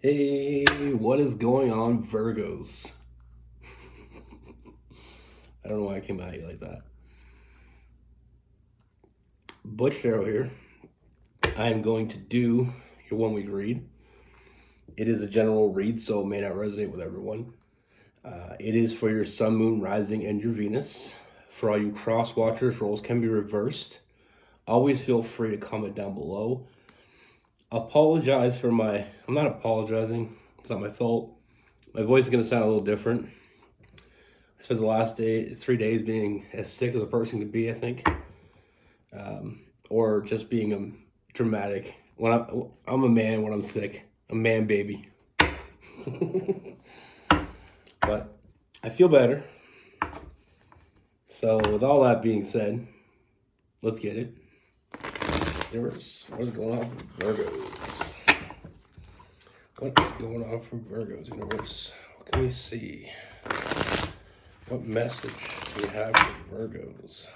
Hey, what is going on, Virgos? I don't know why I came at you like that. Butch here. I am going to do your 1 week read. It is a general read, so it may not resonate with everyone. It is for your Sun, Moon, Rising, and your Venus. For all you cross watchers, roles can be reversed. Always feel free to comment down below. Apologize for I'm not apologizing. It's not my fault. My voice is going to sound a little different. I spent the last 3 days being as sick as a person could be, I think. Or just being dramatic. When I'm a man when I'm sick. A man baby. But I feel better. So with all that being said, let's get it. What's going on for Virgos? What is going on for Virgos universe? What can we see? What message do we have for Virgos?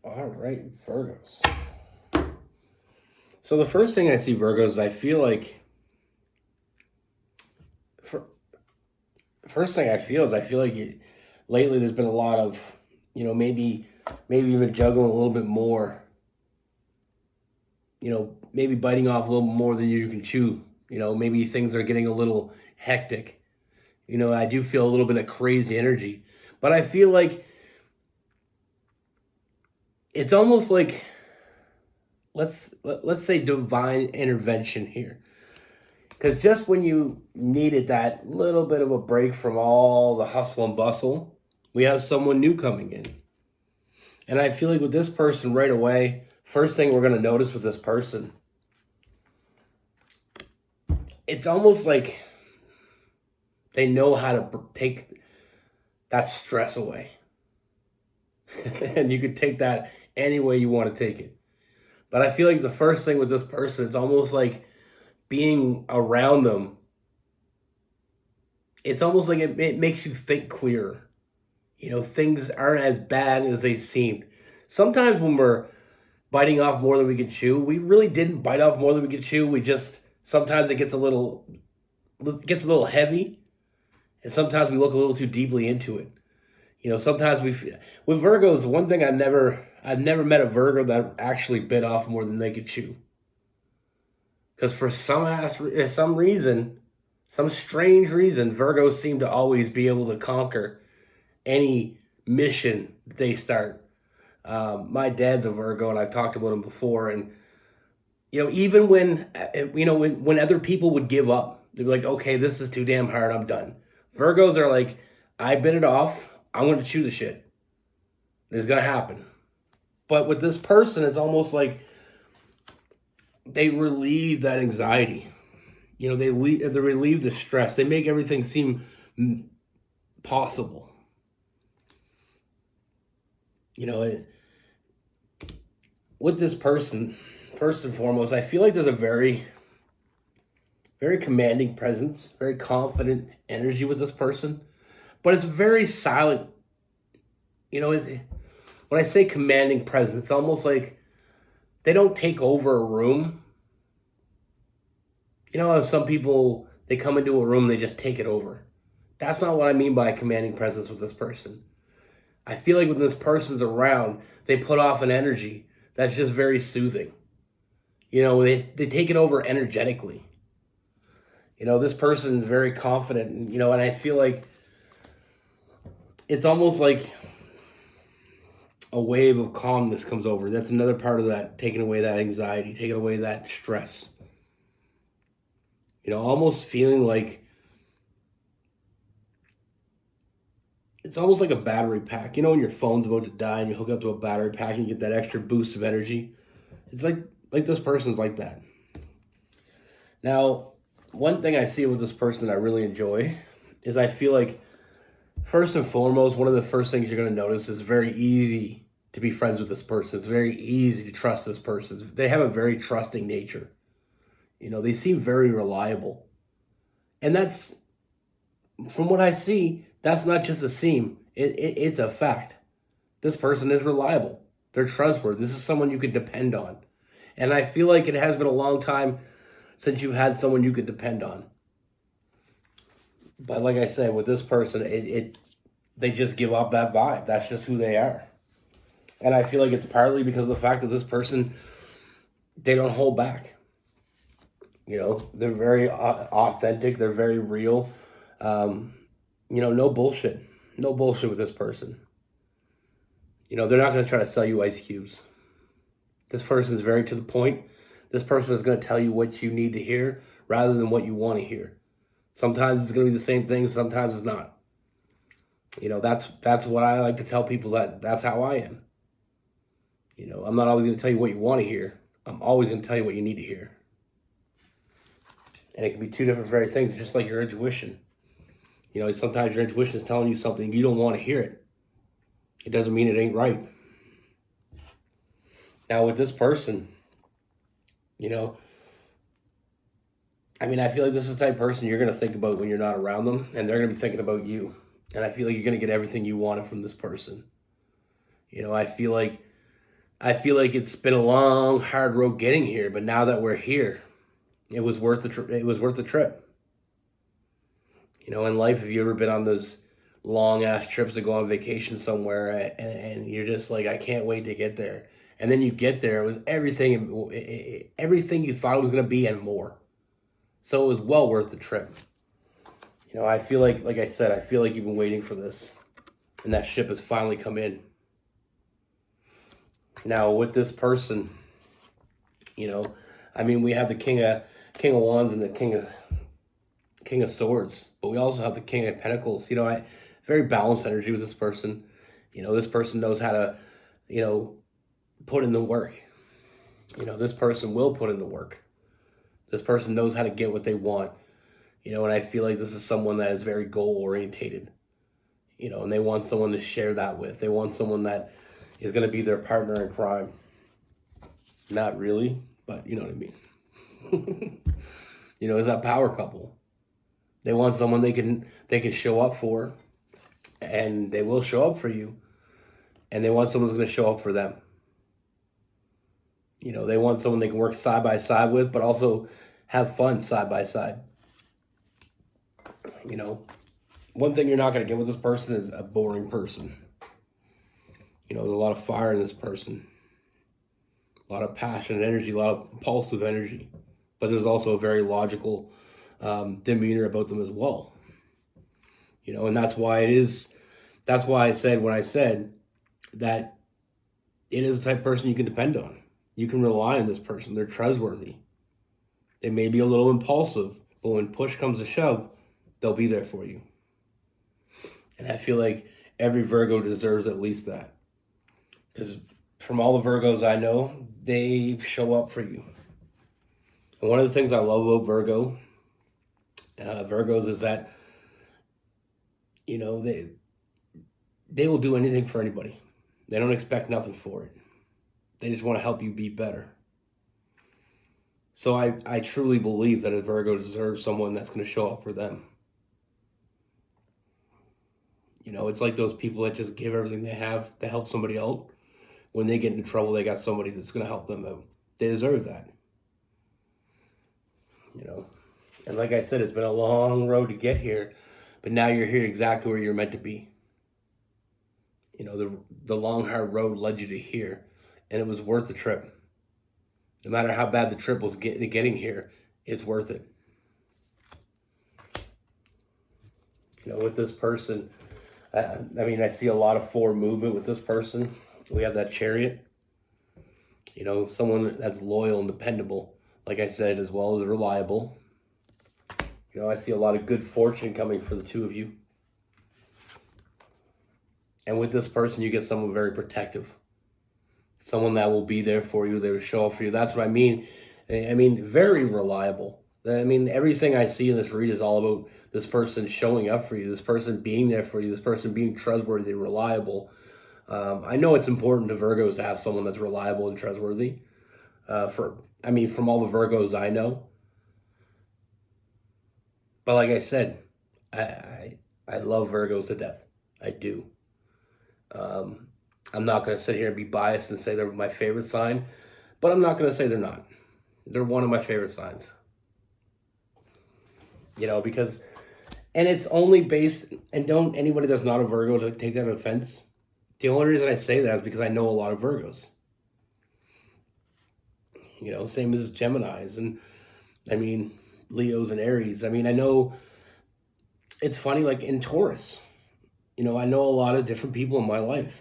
All right, Virgos. So the first thing I see, Virgos, I feel like lately there's been a lot of, maybe even juggling a little bit more. Maybe biting off a little more than you can chew. Maybe things are getting a little hectic. I do feel a little bit of crazy energy, but I feel like it's almost like let's say divine intervention here, because just when you needed that little bit of a break from all the hustle and bustle, we have someone new coming in. And I feel like with this person right away, first thing we're going to notice with this person, it's almost like they know how to take that stress away. And you could take that any way you want to take it. But I feel like the first thing with this person, it's almost like being around them. It's almost like it makes you think clearer. Things aren't as bad as they seemed. Sometimes when we're biting off more than we can chew, we really didn't bite off more than we could chew. Sometimes it gets a little heavy, and sometimes we look a little too deeply into it. Sometimes with Virgos, one thing I've never met a Virgo that actually bit off more than they could chew. Because for some reason, some strange reason, Virgos seem to always be able to conquer any mission they start. My dad's a Virgo, and I've talked about him before. And even when other people would give up, they'd be like, "Okay, this is too damn hard. I'm done." Virgos are like, "I bit it off. I'm going to chew the shit. It's going to happen." But with this person, it's almost like they relieve that anxiety. They relieve the stress. They make everything seem possible. With this person, first and foremost, I feel like there's a very, very commanding presence, very confident energy with this person, but it's very silent. When I say commanding presence, it's almost like they don't take over a room. How some people, they come into a room, they just take it over. That's not what I mean by commanding presence with this person. I feel like when this person's around, they put off an energy that's just very soothing. They take it over energetically. This person is very confident, and I feel like it's almost like a wave of calmness comes over. That's another part of that, taking away that anxiety, taking away that stress. Almost feeling like it's almost like a battery pack. When your phone's about to die and you hook up to a battery pack and you get that extra boost of energy. It's like this person's like that. Now, one thing I see with this person that I really enjoy is I feel like first and foremost, one of the first things you're going to notice is very easy to be friends with this person. It's very easy to trust this person. They have a very trusting nature. They seem very reliable. And that's, from what I see, that's not just a seem. It's a fact. This person is reliable. They're trustworthy. This is someone you can depend on. And I feel like it has been a long time since you've had someone you could depend on. But like I said, with this person, they just give off that vibe. That's just who they are. And I feel like it's partly because of the fact that this person, they don't hold back. They're very authentic. They're very real. No bullshit. No bullshit with this person. They're not going to try to sell you ice cubes. This person is very to the point. This person is going to tell you what you need to hear rather than what you want to hear. Sometimes it's going to be the same thing. Sometimes it's not. That's what I like to tell people, that's how I am. I'm not always going to tell you what you want to hear. I'm always going to tell you what you need to hear. And it can be two different very things, just like your intuition. Sometimes your intuition is telling you something, you don't want to hear it. It doesn't mean it ain't right. Now with this person, I feel like this is the type of person you're going to think about when you're not around them, and they're going to be thinking about you. And I feel like you're going to get everything you wanted from this person. I feel like it's been a long, hard road getting here, but now that we're here, it was worth the trip. It was worth the trip. In life, have you ever been on those long ass trips to go on vacation somewhere, and you're just like, I can't wait to get there. And then you get there, it was everything you thought it was going to be and more. So it was well worth the trip. I feel like I said, I feel like you've been waiting for this, and that ship has finally come in. Now with this person, we have the King of Wands and the King of Swords, but we also have the King of Pentacles. Very balanced energy with this person. This person knows how to, put in the work. This person will put in the work. This person knows how to get what they want. And I feel like this is someone that is very goal orientated. And they want someone to share that with. They want someone that is going to be their partner in crime. Not really, but you know what I mean. Is that power couple. They want someone they can show up for, and they will show up for you. And they want someone who's going to show up for them. They want someone they can work side by side with, but also have fun side by side. One thing you're not going to get with this person is a boring person. There's a lot of fire in this person. A lot of passion and energy, a lot of impulsive energy. But there's also a very logical demeanor about them as well. And that's why I said when I said that it is the type of person you can depend on. You can rely on this person. They're trustworthy. They may be a little impulsive, but when push comes to shove, they'll be there for you. And I feel like every Virgo deserves at least that. Because from all the Virgos I know, they show up for you. And one of the things I love about Virgos is that, they will do anything for anybody. They don't expect nothing for it. They just want to help you be better. So I truly believe that a Virgo deserves someone that's going to show up for them. It's like those people that just give everything they have to help somebody out. When they get into trouble, they got somebody that's going to help them out. They deserve that. And like I said, it's been a long road to get here, but now you're here exactly where you're meant to be. The long, hard road led you to here, and it was worth the trip. No matter how bad the trip was getting here, it's worth it. With this person, I see a lot of forward movement with this person. We have that Chariot, someone that's loyal and dependable, like I said, as well as reliable. I see a lot of good fortune coming for the two of you. And with this person, you get someone very protective, someone that will be there for you, they will show up for you. That's what I mean. I mean, very reliable. I mean, everything I see in this read is all about this person showing up for you, this person being there for you, this person being trustworthy, reliable. I know it's important to Virgos to have someone that's reliable and trustworthy. From all the Virgos I know. But like I said, I love Virgos to death. I do. I'm not going to sit here and be biased and say they're my favorite sign, but I'm not going to say they're not. They're one of my favorite signs. Because, and it's only based, and don't anybody that's not a Virgo to take that offense. The only reason I say that is because I know a lot of Virgos. Same as Geminis and, Leos and Aries. I know it's funny, like in Taurus, I know a lot of different people in my life.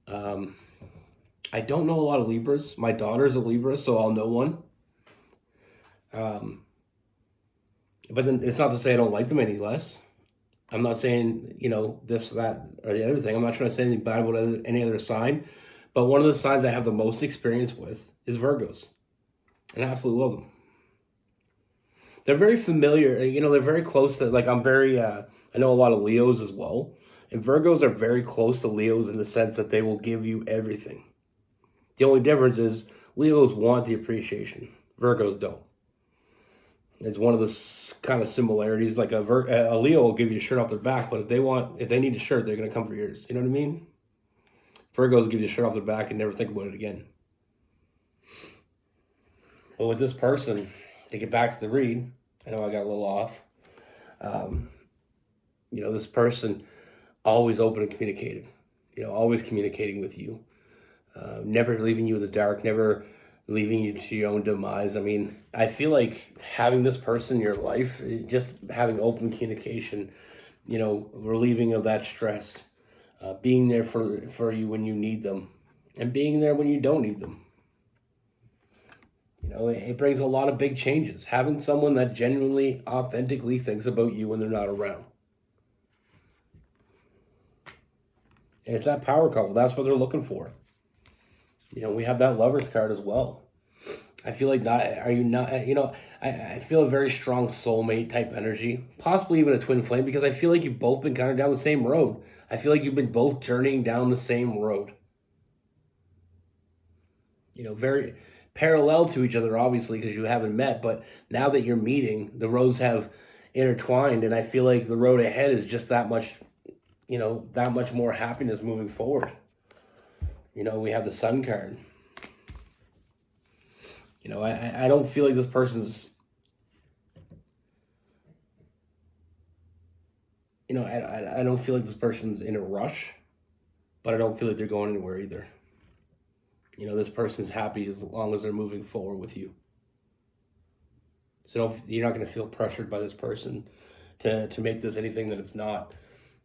I don't know a lot of Libras. My daughter's a Libra, so I'll know one. But then it's not to say I don't like them any less. I'm not saying, this, that, or the other thing. I'm not trying to say anything bad about any other sign. But one of the signs I have the most experience with is Virgos. And I absolutely love them. They're very familiar. They're very close to, like, I know a lot of Leos as well. And Virgos are very close to Leos in the sense that they will give you everything. The only difference is Leos want the appreciation. Virgos don't. It's one of the kind of similarities. Like a Leo will give you a shirt off their back, but if they need a shirt, they're going to come for yours. You know what I mean? Virgos give you a shirt off their back and never think about it again. But with this person, to get back to the read, I know I got a little off. This person always open and communicated. Always communicating with you. Never leaving you in the dark, never leaving you to your own demise. I feel like having this person in your life, just having open communication, relieving of that stress, being there for you when you need them, and being there when you don't need them. It brings a lot of big changes. Having someone that genuinely, authentically thinks about you when they're not around. And it's that power couple. That's what they're looking for. We have that Lover's card as well. I feel like I feel a very strong soulmate type energy, possibly even a twin flame, because I feel like you've both been kind of down the same road. I feel like you've been both journeying down the same road. Very parallel to each other, obviously, because you haven't met, but now that you're meeting, the roads have intertwined, and I feel like the road ahead is just that much more happiness moving forward. We have the Sun card. I don't feel like this person's, I don't feel like this person's in a rush, but I don't feel like they're going anywhere either. This person's happy as long as they're moving forward with you. So you're not going to feel pressured by this person to make this anything that it's not,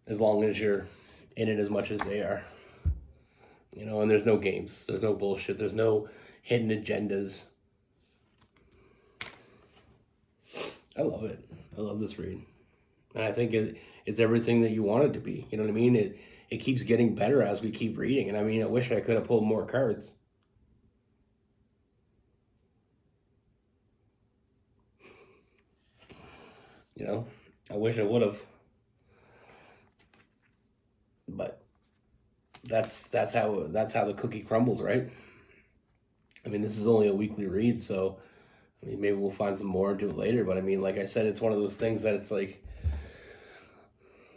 as long as you're in it as much as they are. And there's no games. There's no bullshit. There's no hidden agendas. I love it. I love this read. And I think it's everything that you want it to be. You know what I mean? It keeps getting better as we keep reading. And I wish I could have pulled more cards. I wish I would have. But that's how the cookie crumbles, right? This is only a weekly read, so maybe we'll find some more and do it later. But like I said, it's one of those things that it's like,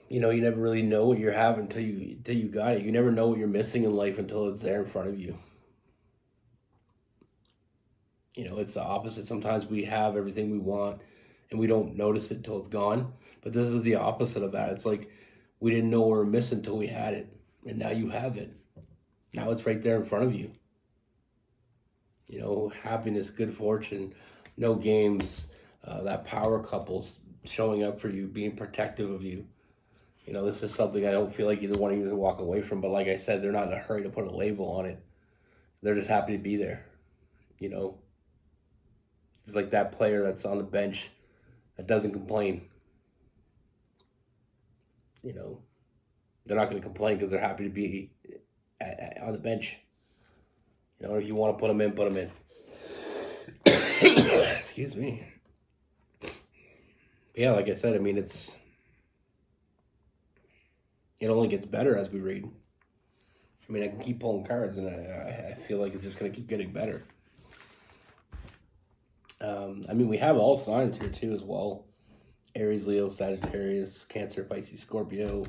you never really know what you're having until you got it. You never know what you're missing in life until it's there in front of you. It's the opposite. Sometimes we have everything we want and we don't notice it until it's gone. But this is the opposite of that. It's like we didn't know what we were missing until we had it. And now you have it. Now it's right there in front of you. Happiness, good fortune, no games, that power couple's showing up for you, being protective of you. This is something I don't feel like either one of you is walk away from. But like I said, they're not in a hurry to put a label on it. They're just happy to be there. You know, it's like that player that's on the bench that doesn't complain. They're not going to complain because they're happy to be on the bench. If you want to put them in, put them in. Excuse me. Yeah, like I said, I mean, it only gets better as we read. I mean, I can keep pulling cards, and I feel like it's just going to keep getting better. I mean, we have all signs here, too, as well. Aries, Leo, Sagittarius, Cancer, Pisces, Scorpio,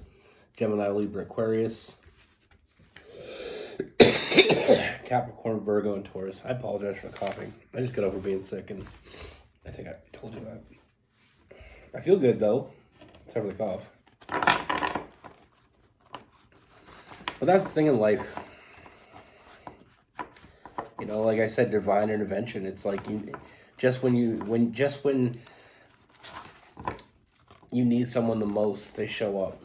Gemini, Libra, Aquarius, Capricorn, Virgo, and Taurus. I apologize for coughing. I just got over being sick, and I think I told you that. I feel good, though, except for the cough. But that's the thing in life. Like I said, divine intervention. It's like just when you need someone the most, they show up.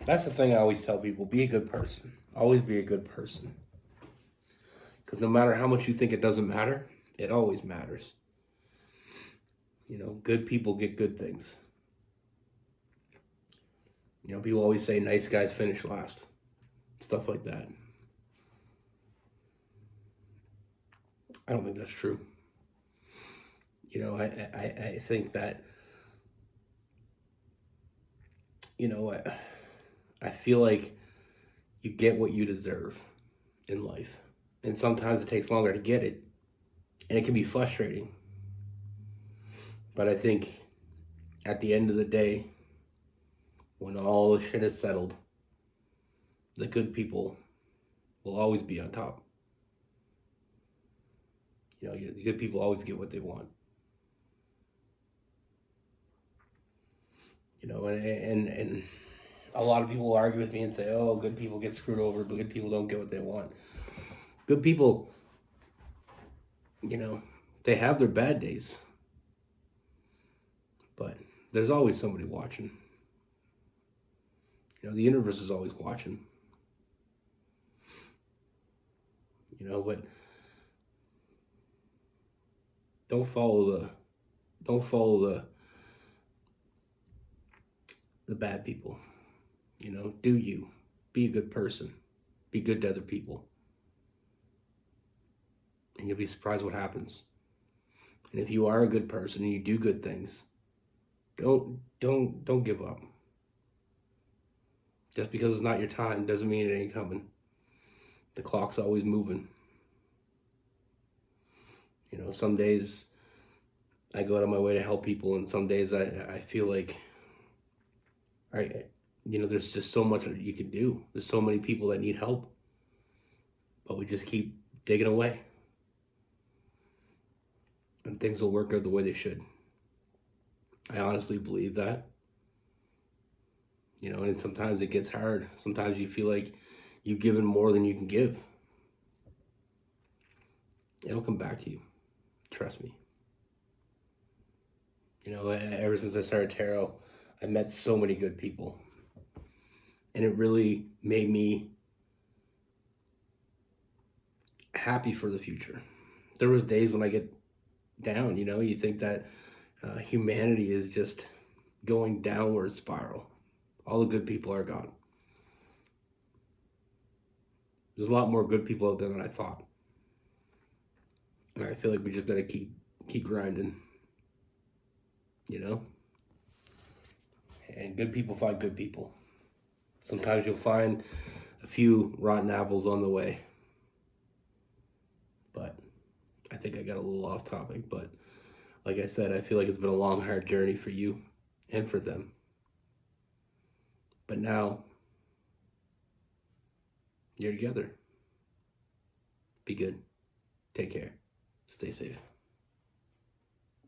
That's the thing I always tell people: be a good person. Always be a good person. Because no matter how much you think it doesn't matter, it always matters. Good people get good things. People always say nice guys finish last. Stuff like that. I don't think that's true. I think that, I feel like you get what you deserve in life. And sometimes it takes longer to get it. And it can be frustrating. But I think at the end of the day, when all the shit is settled, the good people will always be on top. The good people always get what they want. And a lot of people will argue with me and say, oh, good people get screwed over, but good people don't get what they want. Good people, they have their bad days. But there's always somebody watching. The universe is always watching. But don't follow the bad people. Do you. Be a good person. Be good to other people. And you'll be surprised what happens. And if you are a good person and you do good things, don't give up. Just because it's not your time doesn't mean it ain't coming. The clock's always moving. Some days I go out of my way to help people, and some days I feel like there's just so much that you can do. There's so many people that need help, but we just keep digging away, and things will work out the way they should. I honestly believe that. And sometimes it gets hard. Sometimes you feel like you've given more than you can give. It'll come back to you. Trust me. Ever since I started tarot, I met so many good people. And it really made me happy for the future. There was days when I get down, you think that humanity is just going downward spiral. All the good people are gone. There's a lot more good people out there than I thought. And I feel like we just gotta keep grinding. And good people find good people. Sometimes you'll find a few rotten apples on the way. But I think I got a little off topic. But like I said, I feel like it's been a long, hard journey for you and for them. But now, you're together. Be good. Take care. Stay safe.